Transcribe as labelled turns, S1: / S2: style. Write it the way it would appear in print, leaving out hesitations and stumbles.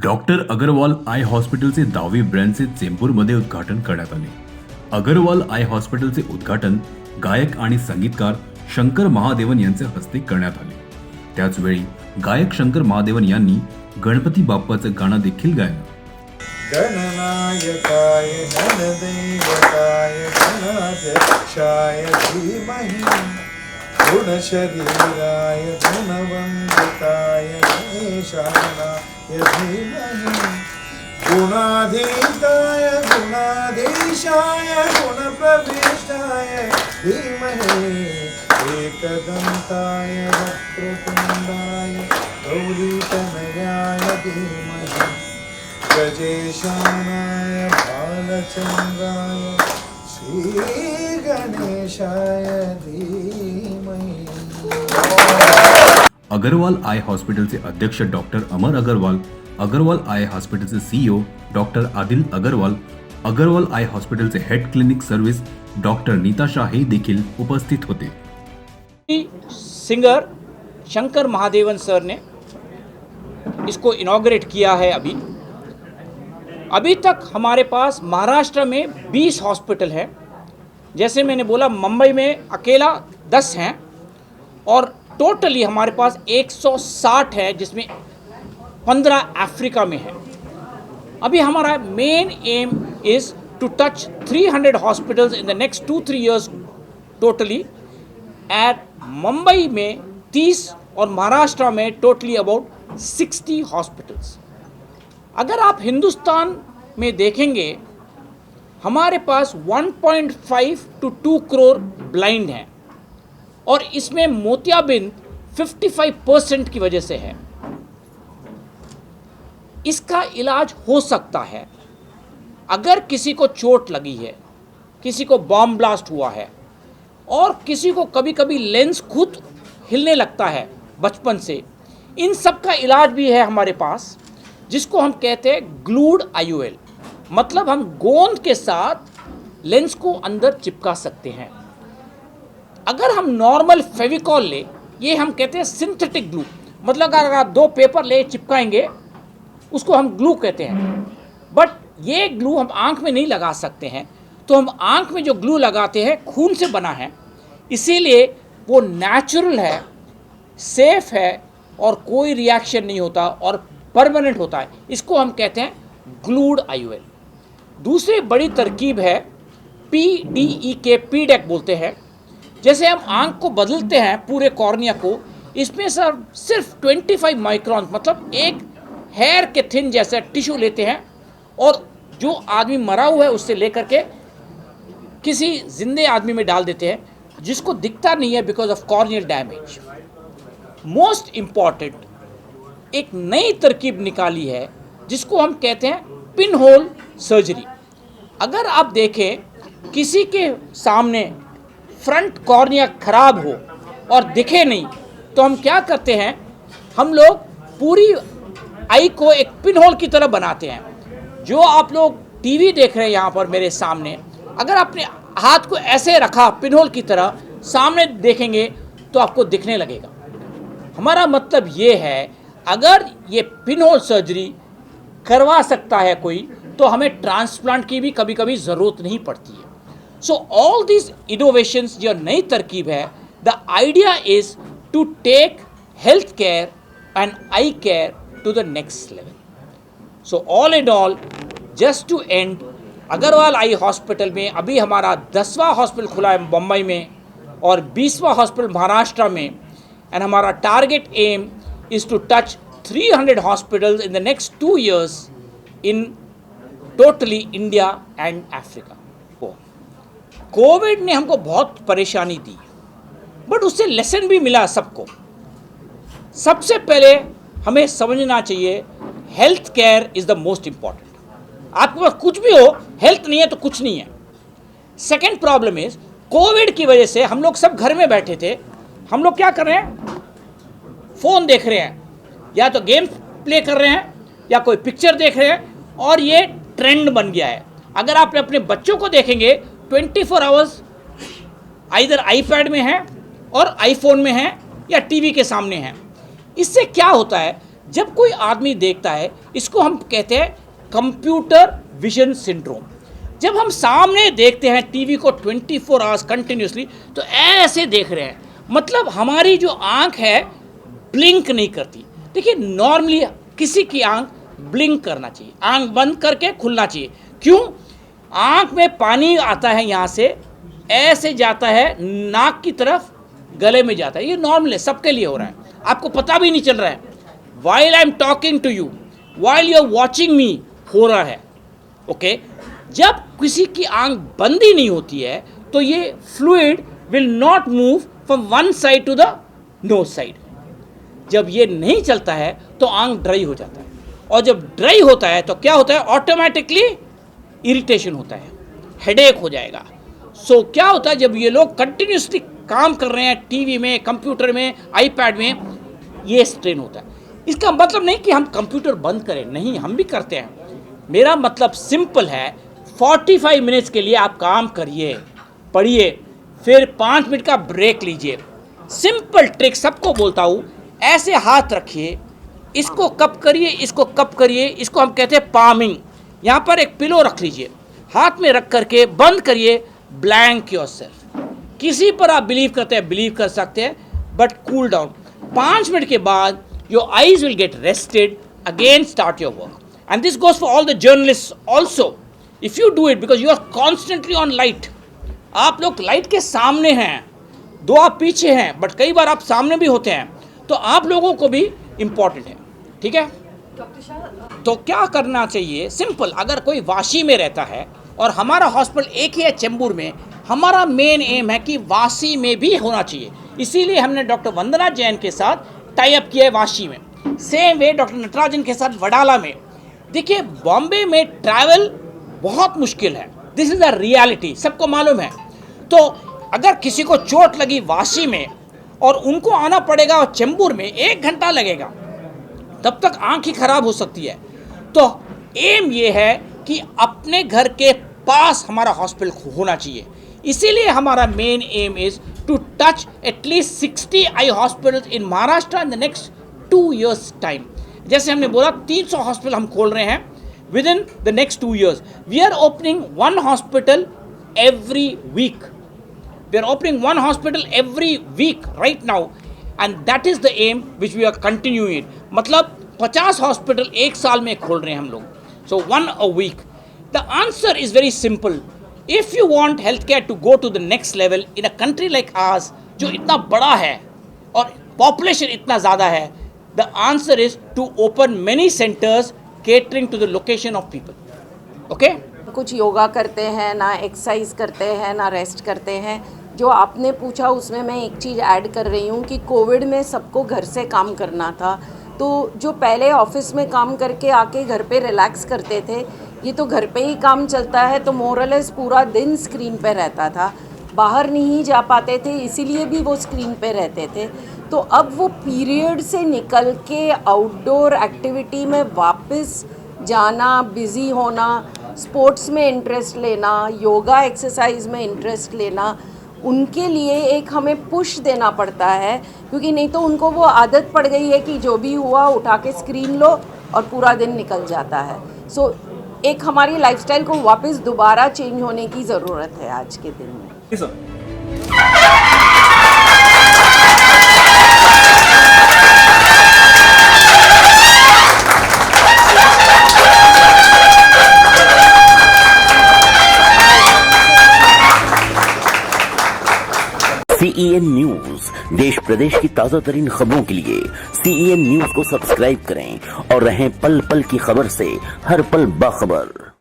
S1: Doctor Agarwal Eye हॉस्पिटलचे 10वी ब्रँचचे चेंबूरमध्ये उद्घाटन करण्यात आले. अगरवाल आय हॉस्पिटलचे उद्घाटन गायक आणि संगीतकार शंकर महादेवन यांच्या हस्ते करण्यात आले. त्याचवेळी गायक शंकर महादेवन यांनी गणपती बाप्पाचं गाणं देखील गायलं.
S2: गणनायकाय गणदैवताय गणाध्यक्षाय धीमहि गुणशरीराय गुणवन्दिताय गणेशानाय धीमहि गुणाधीताय गुणाधीशाय गुणप्रविष्टाय धीमहि एकदन्ताय वक्रतुण्डाय गौरीतनयाय धीमहि गजेशानाय बालचन्द्राय श्रीगणेशाय धीमहि.
S1: अगरवाल आय हॉस्पिटलचे अध्यक्ष डॉक्टर अमर अगरवाल, अगरवाल आय हॉस्पिटलचे CEO doctor Adil Agarwal, Agarwal Eye हॉस्पिटलचे head clinic service doctor Nita Shah हे देखील उपस्थित होते.
S3: सिंगर शंकर महादेवन सर ने इसको इनॉग्रेट किया है. अभी तक हमारे पास महाराष्ट्र में 20 हॉस्पिटल है. जैसे मैंने बोला, मुंबई में अकेला 10 हैं और टोटली हमारे पास 160 है, जिसमें 15 अफ्रीका में है. अभी हमारा main aim is to touch 300 hospitals in the next 2-3 years totally. At Mumbai में 30 और महाराष्ट्र में टोटली अबाउट 60 हॉस्पिटल्स. अगर आप हिंदुस्तान में देखेंगे, हमारे पास 1.5 to 2 करोड़ ब्लाइंड हैं और इसमें मोतियाबिंद 55% की वजह से है. इसका इलाज हो सकता है. अगर किसी को चोट लगी है, किसी को बॉम्ब ब्लास्ट हुआ है और किसी को कभी कभी लेंस खुद हिलने लगता है बचपन से, इन सब का इलाज भी है हमारे पास, जिसको हम कहते हैं ग्लूड आईओएल. मतलब हम गोंद के साथ लेंस को अंदर चिपका सकते हैं. अगर हम नॉर्मल फेविकॉल ले, ये हम कहते हैं सिंथेटिक ग्लू. मतलब अगर आप 2 पेपर ले चिपकाएंगे, उसको हम ग्लू कहते हैं. बट ये ग्लू हम आँख में नहीं लगा सकते हैं. तो हम आँख में जो ग्लू लगाते हैं खून से बना है, इसीलिए वो नेचुरल है, सेफ है और कोई रिएक्शन नहीं होता और परमानेंट होता है. इसको हम कहते हैं ग्लूड आईओएल. दूसरी बड़ी तरकीब है PDEK, PDEK बोलते हैं. जैसे हम आँख को बदलते हैं पूरे कॉर्निया को, इसमें सिर्फ 25 माइक्रोन, मतलब एक हेयर के थिन जैसा टिश्यू लेते हैं और जो आदमी मरा हुआ है उससे लेकर के किसी जिंदे आदमी में डाल देते हैं, जिसको दिखता नहीं है because of corneal damage. Most important एक नई तरकीब निकाली है, जिसको हम कहते हैं पिन होल सर्जरी. अगर आप देखें, किसी के सामने फ्रंट कॉर्निया खराब हो और दिखे नहीं, तो हम क्या करते हैं, हम लोग पूरी आई को एक पिन होल की तरह बनाते हैं. जो आप लोग टीवी देख रहे हैं यहाँ पर मेरे सामने, अगर आपने हाथ को ऐसे रखा पिन होल की तरह, सामने देखेंगे तो आपको दिखने लगेगा. हमारा मतलब ये है, अगर ये पिन होल सर्जरी करवा सकता है कोई, तो हमें ट्रांसप्लांट की भी कभी कभी ज़रूरत नहीं पड़ती है. सो ऑल दिस इनोवेशंस, जो नई तरकीब है, the idea is to take health care and eye care to the next level. So all in all, just to end, Agarwal eye hospital में अभी हमारा 10वां हॉस्पिटल खुला है मुंबई में और 20वां हॉस्पिटल महाराष्ट्र में. एंड हमारा target aim is to touch 300 hospitals in the next 2 years in totally India and Africa. Covid ने हमको बहुत परेशानी दी, बट उससे लेसन भी मिला सबको. सबसे पहले हमें समझना चाहिए, health care is the most important. आपके पास कुछ भी हो, हेल्थ नहीं है तो कुछ नहीं है. सेकेंड प्रॉब्लम इज, कोविड की वजह से हम लोग सब घर में बैठे थे. हम लोग क्या कर रहे हैं, फ़ोन देख रहे हैं, या तो गेम प्ले कर रहे हैं या कोई पिक्चर देख रहे हैं, और ये ट्रेंड बन गया है. अगर आप अपने बच्चों को देखेंगे, 24 आवर्स आइदर आईपैड में है और आईफोन में है या टीवी के सामने है. इससे क्या होता है, जब कोई आदमी देखता है, इसको हम कहते हैं कंप्यूटर विजन सिंड्रोम। जब हम सामने देखते हैं टीवी को 24 आवर्स कंटिन्यूसली, तो ऐसे देख रहे हैं, मतलब हमारी जो आंख है ब्लिंक नहीं करती। देखिए नॉर्मली किसी की आंख ब्लिंक करना चाहिए, आंख बंद करके खुलना चाहिए। क्यों? आंख में पानी आता है, यहाँ से ऐसे जाता है नाक की तरफ, गले में जाता है। ये नॉर्मल है, सबके लिए हो रहा है, आपको पता भी नहीं चल रहा है। While I am talking to you, while you are watching me, हो रहा है। ओके जब किसी की आंख बंद ही नहीं होती है, तो ये fluid will not move from one side to the nose side. जब ये नहीं चलता है तो आंख ड्राई हो जाता है, और जब ड्राई होता है तो क्या होता है, ऑटोमेटिकली इरिटेशन होता है, हेडेक हो जाएगा। सो क्या होता है, जब ये लोग कंटिन्यूसली काम कर रहे हैं टीवी में, कंप्यूटर में, आईपैड में, ये स्ट्रेन होता है। इसका मतलब नहीं कि हम कंप्यूटर बंद करें, नहीं, हम भी करते हैं। मेरा मतलब सिंपल है, 45 मिनट्स के लिए आप काम करिए, पढ़िए, फिर 5 मिनट का ब्रेक लीजिए। सिंपल ट्रिक सबको बोलता हूँ, ऐसे हाथ रखिए, इसको कप करिए, इसको कप करिए, इसको हम कहते हैं पामिंग। यहाँ पर एक पिलो रख लीजिए, हाथ में रख करके बंद करिए, ब्लैंक योरसेल्फ। किसी पर आप बिलीव करते हैं, बिलीव कर सकते हैं, बट कूल डाउन। 5 मिनट के बाद your eyes will get rested, again start your work. And this goes for all the journalist also. If you do it, because you are constantly on light, आप लोग light के सामने हैं, दो आप पीछे हैं, बट कई बार आप सामने भी होते हैं, तो आप लोगों को भी इम्पॉर्टेंट है। ठीक है, तो क्या करना चाहिए, सिंपल। अगर कोई वाशी में रहता है और हमारा हॉस्पिटल एक ही है चेंबूर में, हमारा मेन एम है कि वाशी में भी होना चाहिए। इसीलिए हमने डॉक्टर वंदना जैन के साथ टाई अप किया है वाशी में। सेम वे डॉक्टर नटराजन के साथ वडाला में। देखिए बॉम्बे में ट्रैवल बहुत मुश्किल है, दिस इज़ अ रियलिटी, सबको मालूम है। तो अगर किसी को चोट लगी वाशी में और उनको आना पड़ेगा और चेंबूर में 1 घंटा लगेगा, तब तक आंख ही खराब हो सकती है। तो एम ये है कि अपने घर के पास हमारा हॉस्पिटल होना चाहिए। इसीलिए हमारा main aim is to touch at least 60 eye hospitals in Maharashtra in the next 2 years time. जैसे हमने बोला 300 हॉस्पिटल हम खोल रहे हैं within the next 2 years। We are opening 1 hospital every week. We are opening 1 hospital every week right now, and that is the aim which we are continuing it. मतलब 50 hospital 1 साल में खोल रहे हैं हम लोग, so 1 a week. The answer is very simple. If you want healthcare to go to the next level in a country like ours, जो इतना बड़ा है और population इतना ज़्यादा है, the answer is to open many centers catering to the location of people. Okay?
S4: कुछ योगा करते हैं ना, एक्सरसाइज करते हैं ना, रेस्ट करते हैं। जो आपने पूछा उसमें मैं एक चीज़ ऐड कर रही हूँ कि कोविड में सबको घर से काम करना था, तो जो पहले ऑफिस में काम करके आके घर पे रिलैक्स करते थे, ये तो घर पे ही काम चलता है, तो मोरलेस पूरा दिन स्क्रीन पे रहता था, बाहर नहीं जा पाते थे, इसीलिए भी वो स्क्रीन पे रहते थे। तो अब वो पीरियड से निकल के आउटडोर एक्टिविटी में वापस जाना, बिज़ी होना, स्पोर्ट्स में इंटरेस्ट लेना, योगा एक्सरसाइज में इंटरेस्ट लेना, उनके लिए एक हमें पुश देना पड़ता है, क्योंकि नहीं तो उनको वो आदत पड़ गई है कि जो भी हुआ उठा के स्क्रीन लो और पूरा दिन निकल जाता है। सो एक हमारी लाइफस्टाइल को वापस दोबारा चेंज होने की ज़रूरत है आज के दिन में।
S5: CEN न्यूज, देश प्रदेश की ताजा तरीन खबरों के लिए CEN न्यूज को सब्सक्राइब करें और रहें पल पल की खबर से हर पल बाखबर।